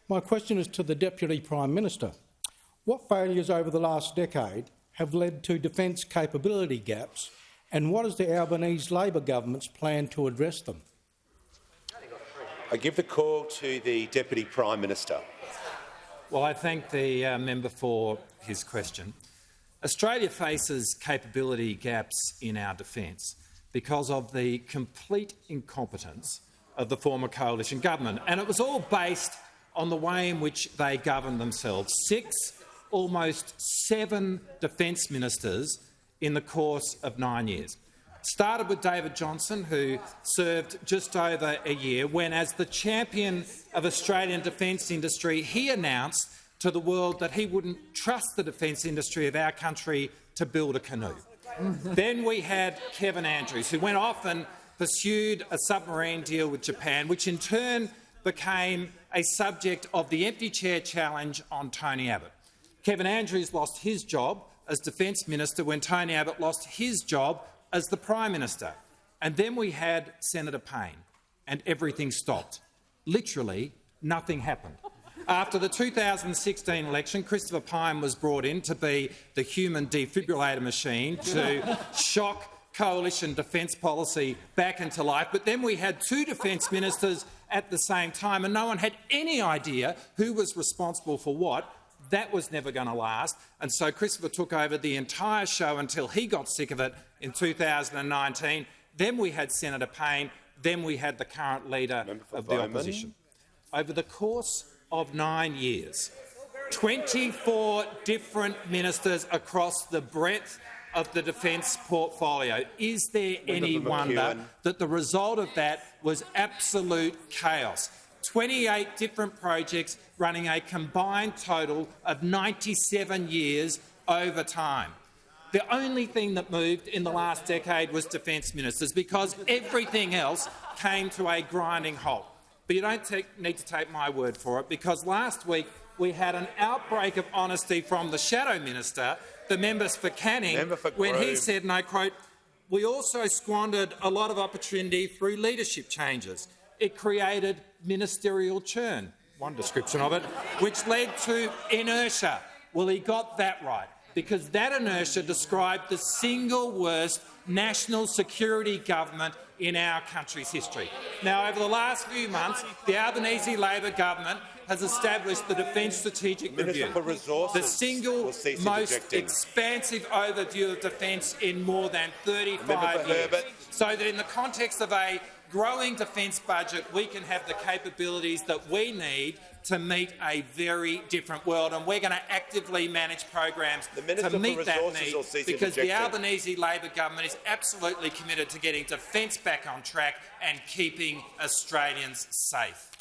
My question is to the Deputy Prime Minister. What failures over the last decade have led to defence capability gaps, and what is the Albanese Labor government's plan to address them? I give the call to the Deputy Prime Minister. Well, I thank the member for his question. Australia faces capability gaps in our defence because of the complete incompetence of the former coalition government, and it was all based on the way in which they governed themselves. 6, almost 7 defence ministers in the course of 9 years. Started with David Johnson, who served just over a year, when, as the champion of Australian defence industry, he announced to the world that he wouldn't trust the defence industry of our country to build a canoe. Then we had Kevin Andrews, who went off and pursued a submarine deal with Japan, which in turn became a subject of the empty chair challenge on Tony Abbott. Kevin Andrews lost his job as Defence Minister when Tony Abbott lost his job as the Prime Minister. And then we had Senator Payne, and everything stopped. Literally, nothing happened. After the 2016 election, Christopher Pyne was brought in to be the human defibrillator machine to shock coalition defence policy back into life. But then we had 2 defence ministers at the same time, and no one had any idea who was responsible for what. That was never going to last, and so Christopher took over the entire show until he got sick of it in 2019. Then we had Senator Payne. Then we had the current leader of the opposition. Over the course of 9 years, 24 different ministers across the breadth of the defence portfolio. Is there any wonder that the result of that was absolute chaos? 28 different projects running a combined total of 97 years over time. The only thing that moved in the last decade was defence ministers, because everything else came to a grinding halt. But you don't need to take my word for it, because last week we had an outbreak of honesty from the Shadow Minister, the member for Canning, when he said, and I quote, "We also squandered a lot of opportunity through leadership changes. It created ministerial churn," one description of it, "which led to inertia." Well, he got that right, because that inertia described the single worst national security government in our country's history. Now, over the last few months, the Albanese Labor government has established the Defence Strategic Review, the single most expansive overview of defence in more than 35 years, so that in the context of a growing defence budget, we can have the capabilities that we need to meet a very different world, and we're going to actively manage programs to meet that need, because the Albanese Labor government is absolutely committed to getting defence back on track and keeping Australians safe.